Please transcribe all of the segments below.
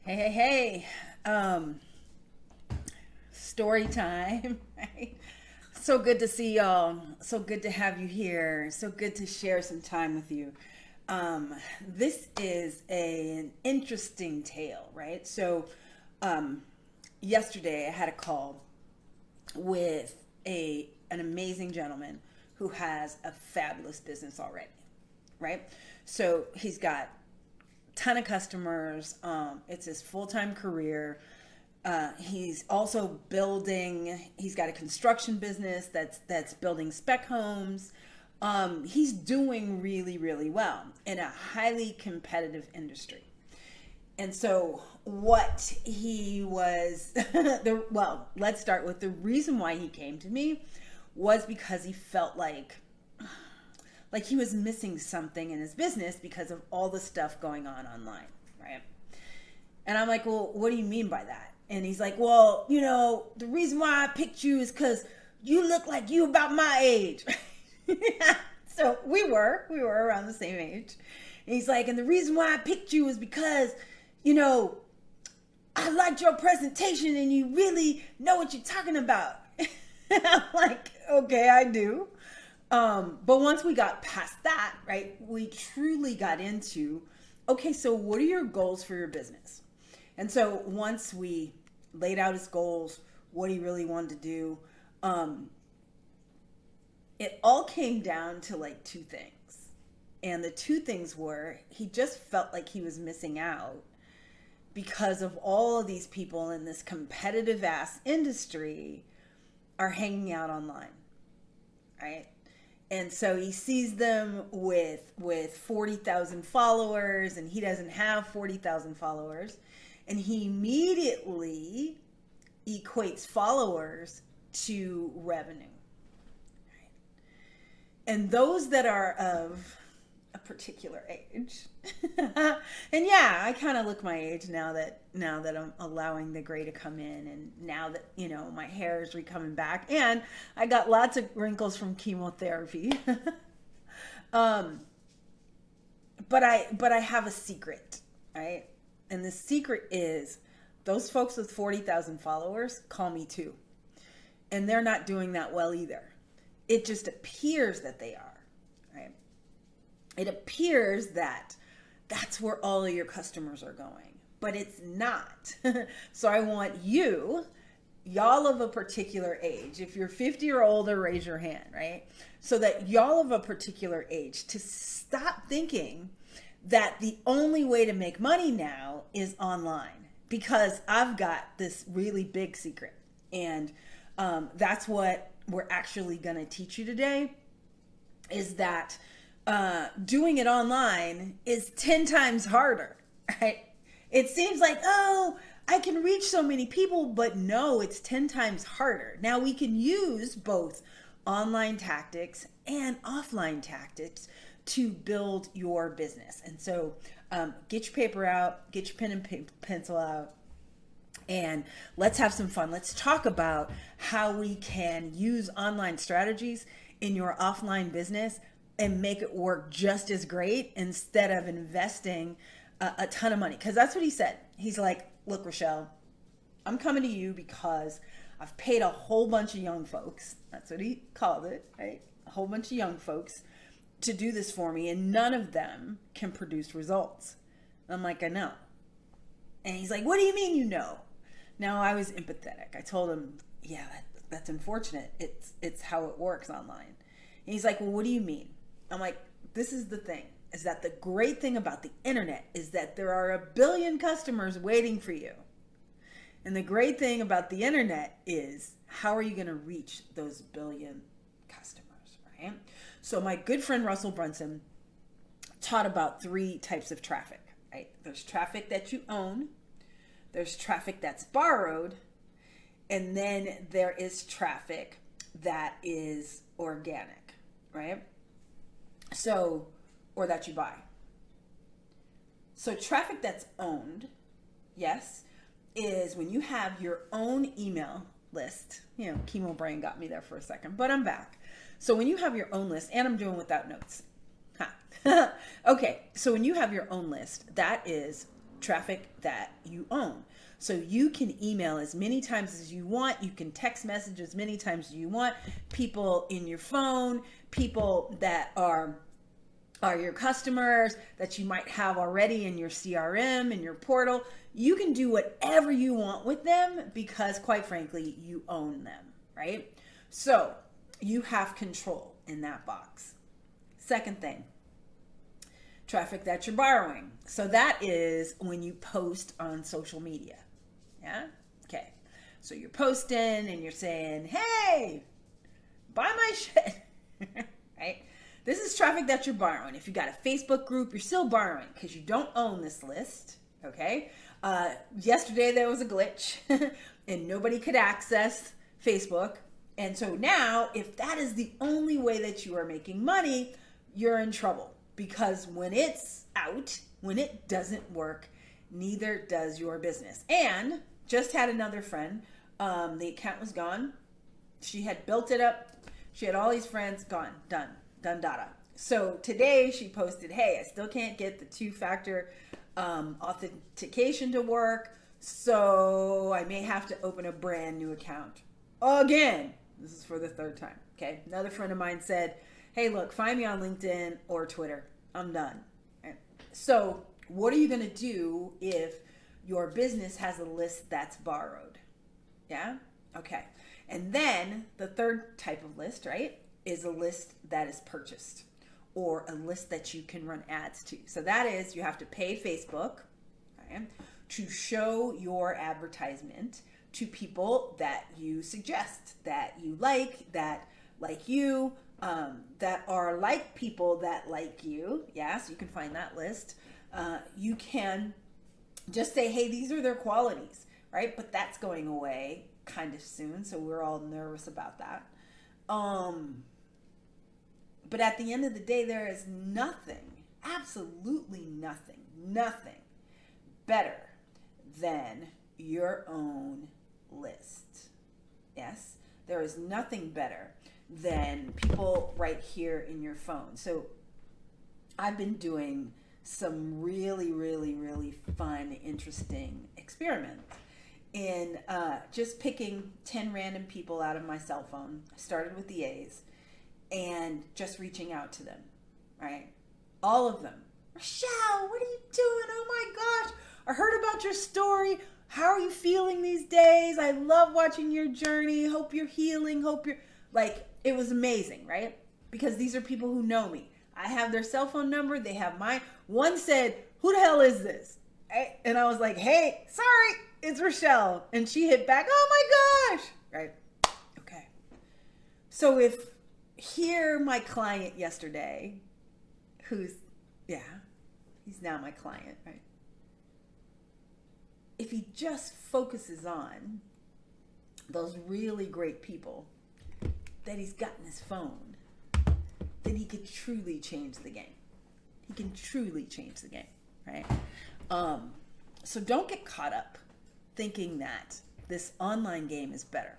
Hey, hey, hey. Story time, right? So good to see y'all. So good to have you here. So good to share some time with you. This is an interesting tale, right? Um, yesterday I had a call with an amazing gentleman who has a fabulous business already, right? So he's got ton of customers. It's his full time career. He's also building. He's got a construction business that's building spec homes. He's doing really really well in a highly competitive industry. And so what he was let's start with the reason why he came to me was because he felt like he was missing something in his business because of all the stuff going on online, right? And I'm like, well, what do you mean by that? And he's like, well, the reason why I picked you is because you look like you about my age. So we were around the same age. And he's like, and the reason why I picked you is because, you know, I liked your presentation and you really know what you're talking about. I'm like, okay, I do. But once we got past that, right, we truly got into, okay, so what are your goals for your business? And so once we laid out his goals, what he really wanted to do, it all came down to like two things. And the two things were he just felt like he was missing out because of all of these people in this competitive ass industry are hanging out online, right? And so he sees them with 40,000 followers and he doesn't have 40,000 followers, and he immediately equates followers to revenue. And those that are of a particular age, and yeah, I kind of look my age now that I'm allowing the gray to come in, and now that my hair is coming back, and I got lots of wrinkles from chemotherapy. um, but I have a secret, right? And the secret is those folks with 40,000 followers call me too, and they're not doing that well either. It just appears that they are, right? It appears that that's where all of your customers are going, but it's not. So I want y'all of a particular age, if you're 50 or older, raise your hand, right? So that y'all of a particular age to stop thinking that the only way to make money now is online, because I've got this really big secret. And that's what we're actually going to teach you today, is that doing it online is 10 times harder, right? It seems like, oh, I can reach so many people, but no, it's 10 times harder. Now we can use both online tactics and offline tactics to build your business. And so get your paper out, get your pen and pencil out, and let's have some fun. Let's talk about how we can use online strategies in your offline business and make it work just as great instead of investing a ton of money. Because that's what he said. He's like, look, Rochelle, I'm coming to you because I've paid a whole bunch of young folks. That's what he called it, right? A whole bunch of young folks to do this for me, and none of them can produce results. I'm like, I know. And he's like, what do you mean you know? Now, I was empathetic. I told him, yeah, that's unfortunate. It's how it works online. And he's like, well, what do you mean? I'm like, this is the thing, is that the great thing about the internet is that there are a billion customers waiting for you. And the great thing about the internet is, how are you going to reach those billion customers, right? So my good friend Russell Brunson taught about 3 types of traffic, right? There's traffic that you own. There's traffic that's borrowed, and then there is traffic that is organic, right? So, or that you buy. So traffic that's owned, yes, is when you have your own email list. Chemo brain got me there for a second, but I'm back. So when you have your own list, and I'm doing without notes. Okay, so when you have your own list, that is traffic that you own. So you can email as many times as you want. You can text message as many times as you want. People in your phone, people that are your customers that you might have already in your CRM, in your portal. You can do whatever you want with them because, quite frankly, you own them, right? So you have control in that box. Second thing, traffic that you're borrowing. So that is when you post on social media. Yeah? Okay. So you're posting and you're saying, hey, buy my shit, right? This is traffic that you're borrowing. If you got a Facebook group, you're still borrowing because you don't own this list, okay? Yesterday there was a glitch and nobody could access Facebook. And so now, if that is the only way that you are making money, you're in trouble because when it's out, when it doesn't work, neither does your business. And just had another friend, the account was gone. She had built it up. She had all these friends gone, done data. So today she posted, hey, I still can't get the 2-factor authentication to work. So I may have to open a brand new account again. This is for the third time. Okay. Another friend of mine said, hey, look, find me on LinkedIn or Twitter. I'm done. Right. So what are you going to do if your business has a list that's borrowed? Yeah. Okay. And then the third type of list, right, is a list that is purchased or a list that you can run ads to. So that is, you have to pay Facebook, okay, to show your advertisement to people that you suggest, that you like you, that are like people that like you. Yeah, so you can find that list. You can just say, hey, these are their qualities, right? But that's going away kind of soon, so we're all nervous about that. But at the end of the day, there is nothing, absolutely nothing better than your own list. Yes, there is nothing better than people right here in your phone. So I've been doing some really fun, interesting experiments in just picking 10 random people out of my cell phone. I started with the A's and just reaching out to them, right? All of them. Rochelle, what are you doing? Oh my gosh, I heard about your story. How are you feeling these days? I love watching your journey. Hope you're healing. It was amazing, right? Because these are people who know me. I have their cell phone number. They have mine. One said, who the hell is this? And I was like, hey, sorry, it's Rochelle. And she hit back, oh my gosh, right? Okay. So if my client yesterday, he's now my client, right? If he just focuses on those really great people that he's got in his phone, then he could truly change the game. He can truly change the game, right? So don't get caught up thinking that this online game is better,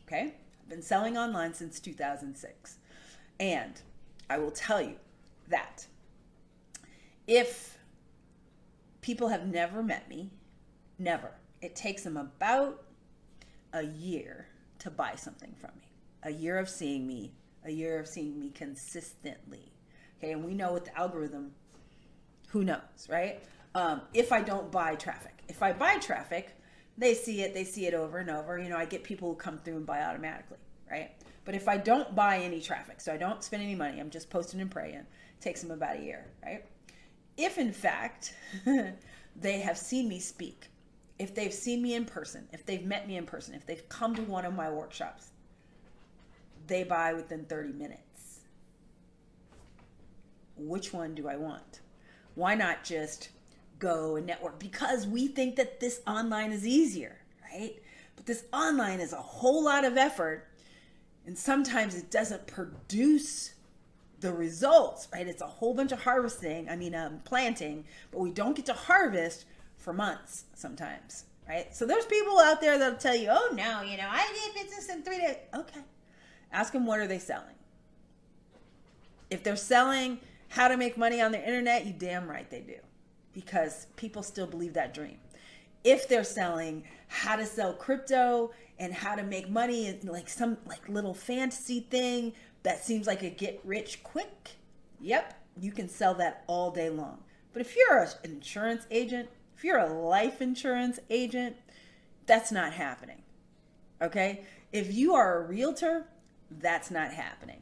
okay? I've been selling online since 2006. And I will tell you that if people have never met me, never, it takes them about a year to buy something from me. A year of seeing me consistently. Okay, and we know with the algorithm, who knows, right? If I don't buy traffic. If I buy traffic, they see it over and over. I get people who come through and buy automatically, right? But if I don't buy any traffic, so I don't spend any money, I'm just posting and praying, it takes them about a year, right? If in fact they have seen me speak, if they've seen me in person, if they've met me in person, if they've come to one of my workshops, they buy within 30 minutes. Which one do I want? Why not just go and network? Because we think that this online is easier, right? But this online is a whole lot of effort, and sometimes it doesn't produce the results, right? It's a whole bunch of planting, but we don't get to harvest for months sometimes, right? So there's people out there that'll tell you, oh no, I did business in 3 days. Okay. Ask them, what are they selling? If they're selling how to make money on the internet, you damn right they do. because people still believe that dream. If they're selling how to sell crypto and how to make money and like some like little fantasy thing that seems like a get rich quick, yep, you can sell that all day long. But if you're an insurance agent, if you're a life insurance agent, that's not happening. Okay? If you are a realtor, that's not happening.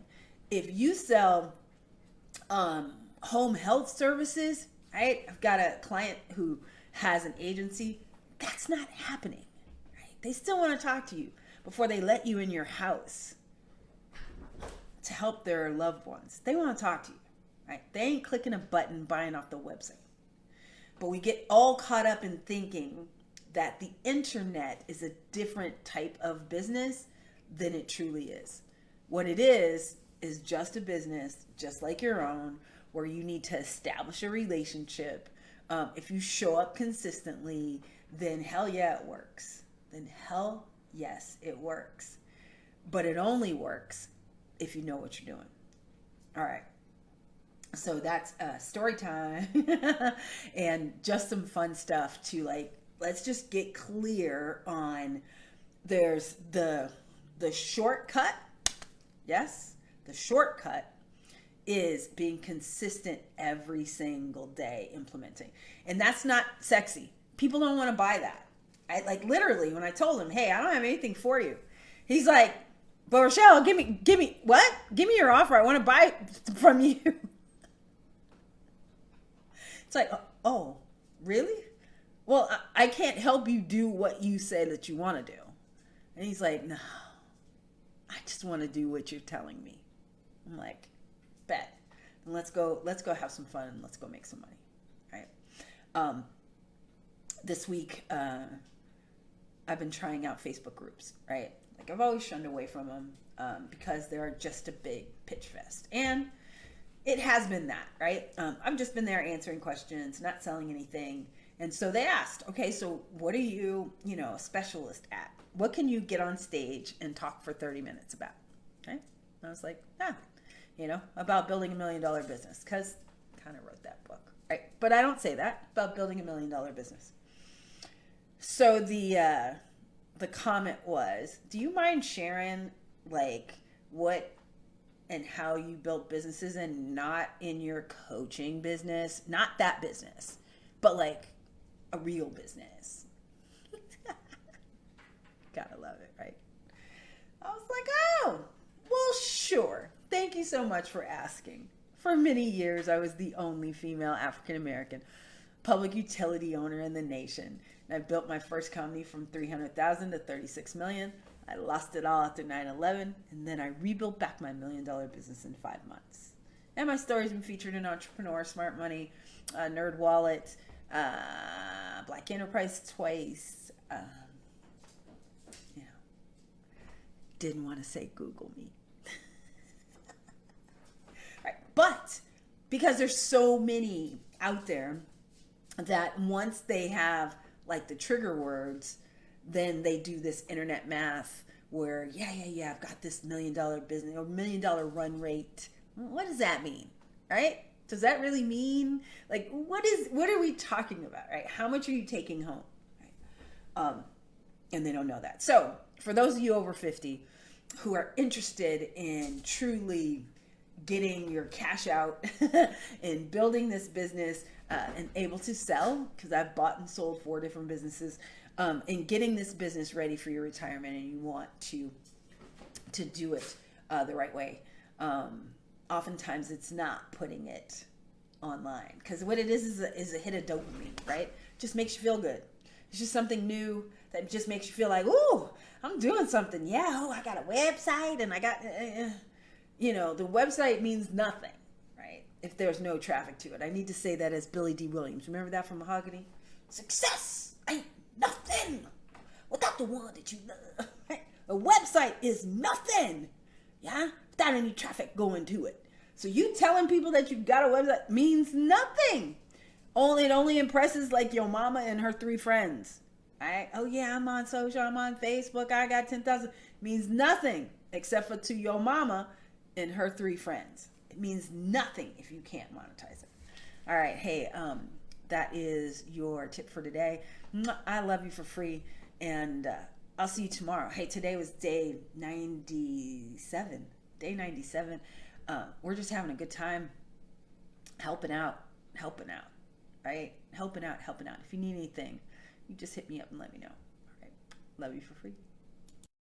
If you sell home health services, right? I've got a client who has an agency. That's not happening, right? They still want to talk to you before they let you in your house to help their loved ones. They want to talk to you, right? They ain't clicking a button buying off the website. But we get all caught up in thinking that the internet is a different type of business than it truly is. What it is just a business, just like your own, where you need to establish a relationship. If you show up consistently, then hell yeah, it works. Then hell yes, it works. But it only works if you know what you're doing. All right. So that's story time and just some fun stuff to like, let's just get clear on there's the shortcut. Yes, the shortcut is being consistent every single day implementing. And that's not sexy. People don't want to buy that. I like literally when I told him, hey, I don't have anything for you. He's like, but Rochelle, give me what? Give me your offer. I want to buy from you. It's like, oh, really? Well, I can't help you do what you say that you want to do. And he's like, no, I just want to do what you're telling me. I'm like, bet. And let's go have some fun and let's go make some money. Right? This week, I've been trying out Facebook groups, right? Like I've always shunned away from them because they're just a big pitch fest. And it has been that, right? I've just been there answering questions, not selling anything. And so they asked, okay, so what are you, a specialist at? What can you get on stage and talk for 30 minutes about? Okay. And I was like, about building $1 million business, because I kind of wrote that book, right? But I don't say that about building $1 million business. So the comment was, do you mind sharing like what and how you built businesses and not in your coaching business, not that business, but like a real business? Gotta love it, right? I was like, oh, well, sure. Thank you so much for asking. For many years, I was the only female African-American public utility owner in the nation. And I built my first company from $300,000 to $36 million. I lost it all after 9/11, and then I rebuilt back my $1 million business in 5 months. And my story's been featured in Entrepreneur, Smart Money, Nerd Wallet, Black Enterprise twice. Didn't want to say Google me. Right. But because there's so many out there that once they have like the trigger words, then they do this internet math where, yeah, I've got this $1 million business or $1 million run rate. What does that mean? Right? Does that really mean like, what are we talking about? Right? How much are you taking home? Right? And they don't know that. So for those of you over 50 who are interested in truly getting your cash out and building this business and able to sell, because I've bought and sold 4 different businesses, and getting this business ready for your retirement, and you want to do it the right way. Oftentimes it's not putting it online, because what it is a hit of dopamine, right? Just makes you feel good. It's just something new that just makes you feel like, ooh, I'm doing something. Yeah, I got a website and I got, the website means nothing, right? If there's no traffic to it. I need to say that as Billy D. Williams. Remember that from Mahogany? Success ain't nothing without the one that you love. Right? A website is nothing, yeah, without any traffic going to it. So you telling people that you've got a website means nothing. It only impresses like your mama and her 3 friends. Right? Oh yeah, I'm on social, I'm on Facebook, I got 10,000. Means nothing except for to your mama and her 3 friends. It means nothing if you can't monetize it. All right, hey, that is your tip for today. I love you for free, and I'll see you tomorrow. Hey, today was day 97. Day 97. We're just having a good time, helping out, right? Helping out. If you need anything, you just hit me up and let me know. All right. Love you for free.